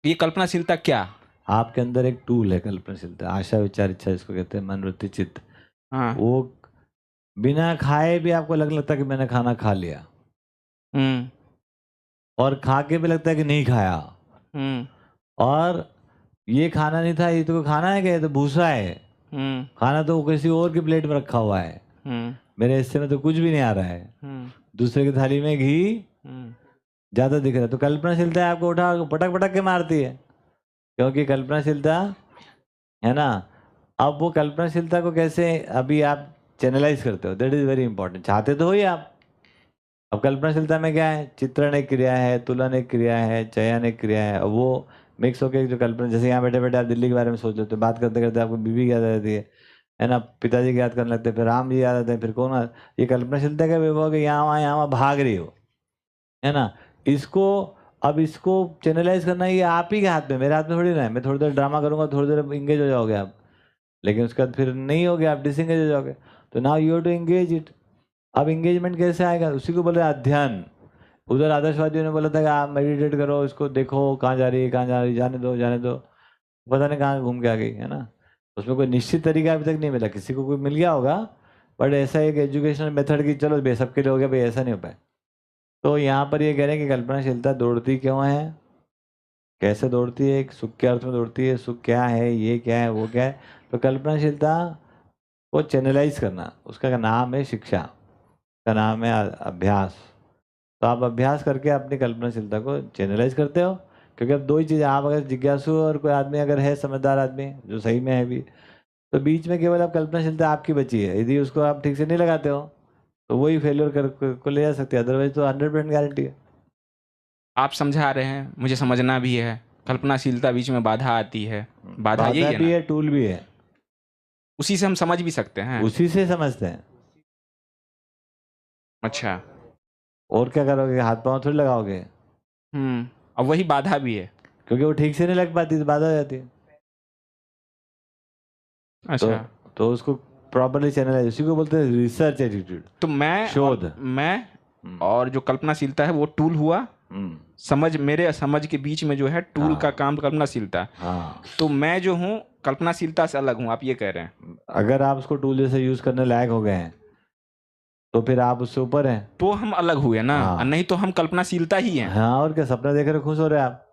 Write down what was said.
ये कल्पनाशीलता क्या? आपके अंदर एक टूल है कल्पनाशीलता, आशा विचार इच्छा इसको कहते हैं, मन वृत्ति चित्त। हाँ। वो बिना खाए भी आपको लगता है कि मैंने खाना खा लिया, हम्म। और खा के भी लगता है कि नहीं खाया। हम्म। और ये खाना नहीं था, ये तो खाना है क्या, ये तो भूसा है। हम्म। खाना तो किसी और की प्लेट में रखा हुआ है, हम्म। मेरे हिस्से में तो कुछ भी नहीं आ रहा है। हम्म। दूसरे की थाली में घी हम्म। ज्यादा दिख रहा है, तो कल्पनाशीलता आपको उठा पटक पटक के मारती है, क्योंकि कल्पनाशीलता है ना। अब वो कल्पनाशीलता को कैसे अभी आप चैनलाइज करते हो, दैट इज वेरी इंपॉर्टेंट। चाहते तो हो ही आप। अब कल्पनाशीलता में क्या है, चित्रण एक क्रिया है, तुलन एक क्रिया है, चयन एक क्रिया है। अब वो मिक्स होकर जो कल्पना, जैसे यहाँ बैठे बैठे आप दिल्ली के बारे में सोच लेते हो, बात करते करते आपको बीवी याद आ जाती है ना, पिताजी की याद करने लगते हैं, फिर राम जी याद आते हैं, फिर कौन ये कल्पनाशीलता का विभाग है, यहाँ वहाँ भाग रही हो, है ना। इसको अब इसको चैनलाइज करना ये आप ही के हाथ में, मेरे हाथ में थोड़ी ना है। मैं थोड़ी देर ड्रामा करूंगा, थोड़ी देर इंगेज हो जाओगे आप, लेकिन उसके बाद फिर नहीं हो गया, आप डिसंगेज हो जाओगे। तो now you have to engage it. अब एंगेजमेंट कैसे आएगा, उसी को बोले अध्ययन। उधर आदर्शवादियों ने बोला था कि आप मेडिटेट करो, इसको देखो कहाँ जा रही है, कहाँ जा रही है, जाने दो जाने दो, पता नहीं कहाँ घूम के आ गई, है ना। उसमें कोई निश्चित तरीका अभी तक नहीं मिला, किसी को कोई मिल गया होगा, बट ऐसा एक एजुकेशनल मेथड की चलो भाई सबके लिए हो गया भाई, ऐसा नहीं हो पाए। तो यहाँ पर ये कह रहे हैं कि कल्पनाशीलता दौड़ती क्यों है, कैसे दौड़ती है, एक सुख के अर्थ में दौड़ती है, सुख क्या है, ये क्या है, वो क्या है। तो कल्पनाशीलता को चैनलाइज करना, उसका नाम है शिक्षा, का नाम है अभ्यास। तो आप अभ्यास करके अपनी कल्पनाशीलता को चैनलाइज करते हो, क्योंकि अब दो ही चीज़ें, आप अगर जिज्ञासु और कोई आदमी अगर है समझदार आदमी जो सही में है भी, तो बीच में केवल आप कल्पनाशीलता आपकी बची है, यदि उसको आप ठीक से नहीं लगाते हो तो वही फेल्योर को ले जा सकते हैं, अदरवाइज तो 100% गारंटी है। आप समझा रहे हैं, मुझे समझना भी है। कल्पनाशीलता बीच में बाधा आती है, बाधा बाधा यही है भी ना? है, टूल भी है, उसी से हम समझ भी सकते हैं। उसी से समझते हैं। अच्छा। और क्या करोगे, हाथ पांव थोड़ी लगाओगे, अब वही बाधा भी है। क्योंकि वो ठीक से नहीं लग पाती तो बाधा हो जाती है। तो अच्छा। तो उसको प्रॉपरली चैनलाइज, उसी को बोलते हैं रिसर्च एटीट्यूड, तो शोध। मैं और जो कल्पनाशीलता है वो टूल हुआ। समझ, मेरे समझ के बीच में जो है टूल का काम कल्पनाशीलता। हाँ, तो मैं जो हूँ कल्पनाशीलता से अलग हूँ, आप ये कह रहे हैं? अगर आप उसको टूल जैसे यूज करने लायक हो गए हैं तो फिर आप उससे ऊपर हैं। तो हम अलग हुए ना, हाँ। नहीं तो हम कल्पनाशीलता ही हैं। हाँ, और क्या, सपना देख रहे खुश हो रहे हैं आप।